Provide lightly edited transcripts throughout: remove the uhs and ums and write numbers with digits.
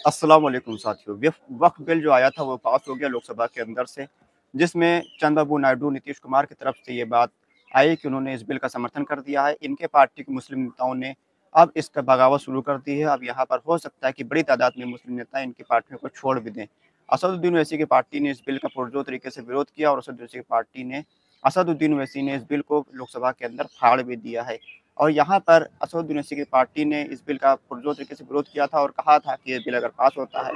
अस्सलाम वालेकुम साथियों। वक्फ बिल जो आया था वो पास हो गया लोकसभा के अंदर से, जिसमें चंद्रबाबू नायडू, नीतीश कुमार की तरफ से ये बात आई कि उन्होंने इस बिल का समर्थन कर दिया है। इनके पार्टी के मुस्लिम नेताओं ने अब इसका बगावत शुरू कर दी है। अब यहाँ पर हो सकता है कि बड़ी तादाद में मुस्लिम नेता इनकी पार्टियों को छोड़ भी दें। असदुद्दीन ओवैसी की पार्टी ने इस बिल का पुरजोर तरीके से विरोध किया और असदुद्दीन ओवैसी ने इस बिल को लोकसभा के अंदर फाड़ भी दिया है। और यहाँ पर असदुद्दीन ओवैसी की पार्टी ने इस बिल का पुरजोर तरीके से विरोध किया था और कहा था कि ये बिल अगर पास होता है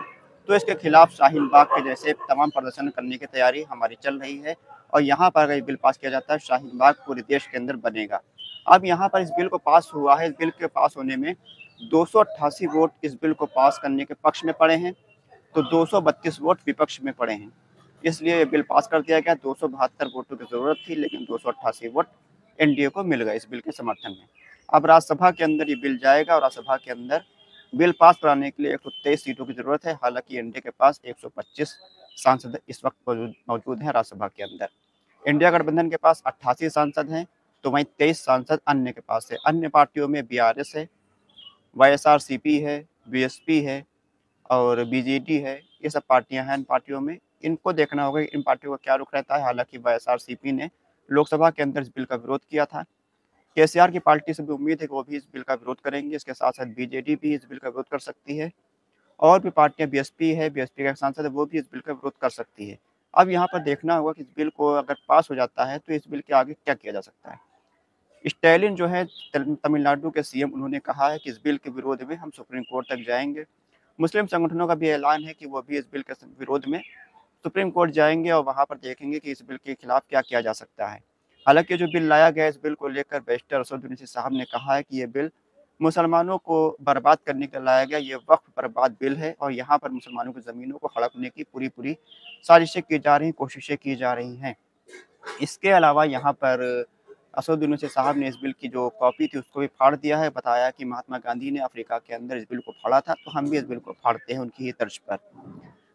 तो इसके खिलाफ शाहीन बाग के जैसे तमाम प्रदर्शन करने की तैयारी हमारी चल रही है। और यहाँ पर अगर ये बिल पास किया जाता है, शाहीन बाग पूरे देश के अंदर बनेगा। अब यहाँ पर इस बिल को पास हुआ है। इस बिल के पास होने में 288 वोट इस बिल को पास करने के पक्ष में पड़े हैं, तो 232 वोट विपक्ष में पड़े हैं। इसलिए ये बिल पास कर दिया गया। 272 वोटों की जरूरत थी, लेकिन 288 वोट एनडीए को मिल गए इस बिल के समर्थन में। अब राज्यसभा के अंदर ये बिल जाएगा और राज्यसभा के अंदर बिल पास कराने के लिए 123 सीटों की जरूरत है। हालांकि एनडीए के पास 125 सांसद इस वक्त मौजूद हैं राज्यसभा के अंदर। इंडिया गठबंधन के पास 88 सांसद हैं, तो वहीं 23 सांसद अन्य के पास है। अन्य पार्टियों में बीआरएस है, वाईएसआरसीपी है, बीएसपी है और बीजेडी है। ये सब पार्टियां हैं इन पार्टियों में। इनको देखना होगा इन पार्टियों का क्या रुख रहता है। हालांकि वाईएसआरसीपी ने लोकसभा के अंदर इस बिल का विरोध किया था। केसीआर की पार्टी से भी उम्मीद है कि वो भी इस बिल का विरोध करेंगे। इसके साथ साथ बीजेडी भी इस बिल का विरोध कर सकती है और भी पार्टियां, बीएसपी है, बीएसपी का एक सांसद है, वो भी इस बिल का विरोध कर सकती है। अब यहाँ पर देखना होगा कि इस बिल को अगर पास हो जाता है तो इस बिल के आगे क्या किया जा सकता है। स्टैलिन जो है तमिलनाडु के सीएम, उन्होंने कहा है कि इस बिल के विरोध में हम सुप्रीम कोर्ट तक जाएंगे। मुस्लिम संगठनों का भी ऐलान है कि वो भी इस बिल के विरोध में सुप्रीम कोर्ट जाएंगे और वहां पर देखेंगे कि इस बिल के खिलाफ क्या किया जा सकता है। हालांकि जो बिल लाया गया, इस बिल को लेकर बैरिस्टर असदुद्दीन साहब ने कहा है कि ये बिल मुसलमानों को बर्बाद करने के लिए लाया गया। ये वक्फ बर्बाद बिल है और यहाँ पर मुसलमानों की ज़मीनों को हड़पने की पूरी पूरी साजिशें की जा रही, कोशिशें की जा रही हैं। इसके अलावा यहाँ पर असदुद्दीन ओवैसी साहब ने इस बिल की जो कॉपी थी उसको भी फाड़ दिया है। बताया कि महात्मा गांधी ने अफ्रीका के अंदर इस बिल को फाड़ा था, तो हम भी इस बिल को फाड़ते हैं उनकी ही तर्ज पर।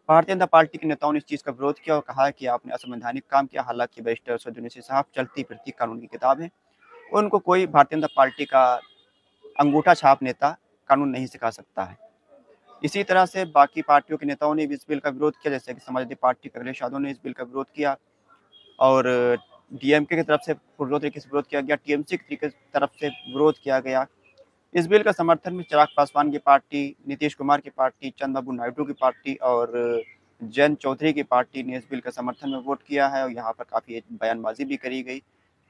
भारतीय जनता पार्टी के नेताओं ने इस चीज़ का विरोध किया और कहा है कि आपने असंवैधानिक काम किया। हालांकि बैरिस्टर असदुद्दीन ओवैसी साहब चलती फिरती कानून की किताब है, उनको कोई भारतीय जनता पार्टी का अंगूठा छाप नेता कानून नहीं सिखा सकता है। इसी तरह से बाकी पार्टियों के नेताओं ने भी इस बिल का विरोध किया, जैसे कि समाजवादी पार्टी के अखिलेश यादव ने इस बिल का विरोध किया और डीएमके की तरफ से पुरजोर तरीके से विरोध किया गया, टीएमसी की तरफ से विरोध किया गया। इस बिल का समर्थन में चिराग पासवान की पार्टी, नीतीश कुमार की पार्टी, चंद्रबाबू नायडू की पार्टी और जयंत चौधरी की पार्टी ने इस बिल के समर्थन में वोट किया है और यहाँ पर काफ़ी बयानबाजी भी करी गई।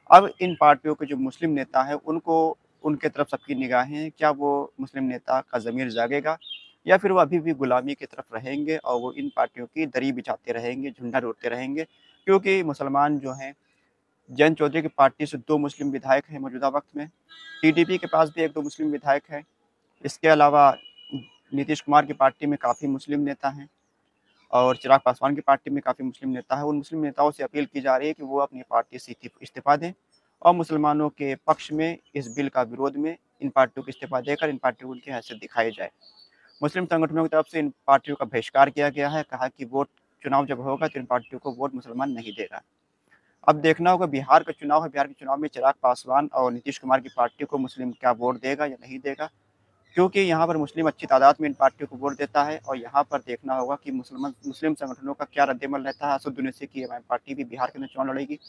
अब इन पार्टियों के जो मुस्लिम नेता हैं उनको, उनके तरफ सबकी निगाहें हैं। क्या वो मुस्लिम नेता का ज़मीर जागेगा या फिर वो अभी भी गुलामी की तरफ रहेंगे और वो इन पार्टियों की दरी बिछाते रहेंगे, झंडा रोड़ते रहेंगे। क्योंकि मुसलमान जो हैं, जयंत चौधरी की पार्टी से 2 मुस्लिम विधायक हैं मौजूदा वक़्त में। टीडीपी के पास भी 1-2 मुस्लिम विधायक हैं। इसके अलावा नीतीश कुमार की पार्टी में काफ़ी मुस्लिम नेता हैं और चिराग पासवान की पार्टी में काफ़ी मुस्लिम नेता हैं। उन मुस्लिम नेताओं से अपील की जा रही है कि वो अपनी पार्टी से इस्तीफ़ा दें और मुसलमानों के पक्ष में इस बिल का विरोध में इन पार्टियों को इस्तीफ़ा देकर इन पार्टियों को उनकी हैसियत दिखाई जाए। मुस्लिम संगठनों की तरफ से इन पार्टियों का बहिष्कार किया गया है। कहा कि वोट, चुनाव जब होगा तो इन पार्टियों को वोट मुसलमान नहीं देगा। अब देखना होगा, बिहार का चुनाव है, बिहार के चुनाव में चिराग पासवान और नीतीश कुमार की पार्टी को मुस्लिम क्या वोट देगा या नहीं देगा, क्योंकि यहाँ पर मुस्लिम अच्छी तादाद में इन पार्टियों को वोट देता है। और यहाँ पर देखना होगा कि मुस्लिम संगठनों का क्या रद्देमल रहता है। असदुद्दीन ओवैसी की एमआईएम पार्टी भी बिहार के अंदर चुनाव लड़ेगी।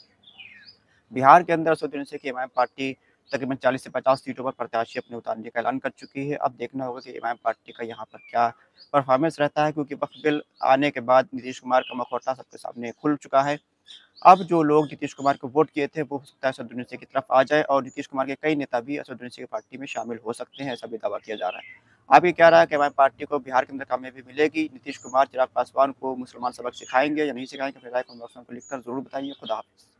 बिहार के अंदर असदुद्दीन ओवैसी की एमआईएम पार्टी तकरीबन 40 से 50 सीटों पर प्रत्याशी अपने उतारने का ऐलान कर चुकी है। अब देखना होगा कि एमआईएम पार्टी का यहाँ पर क्या परफॉर्मेंस रहता है, क्योंकि वक्फ बिल आने के बाद नीतीश कुमार का मखौटा सबके सामने खुल चुका है। अब जो लोग नीतीश कुमार को वोट किए थे वो हो सकता है असदुद्दीन ओवैसी की तरफ आ जाए और नीतीश कुमार के कई नेता भी असदुद्दीन ओवैसी की पार्टी में शामिल हो सकते हैं, ऐसा भी दावा किया जा रहा है। आप ये क्या रहा है कि हमारी पार्टी को बिहार के अंदर कामयाबी मिलेगी? नीतीश कुमार, चिराग पासवान को मुसलमान सबक सिखाएंगे या नहीं सिखाएंगे? अपनी राय कमेंट बॉक्स में लिखकर जरूर बताइए। खुदा हाफिज़।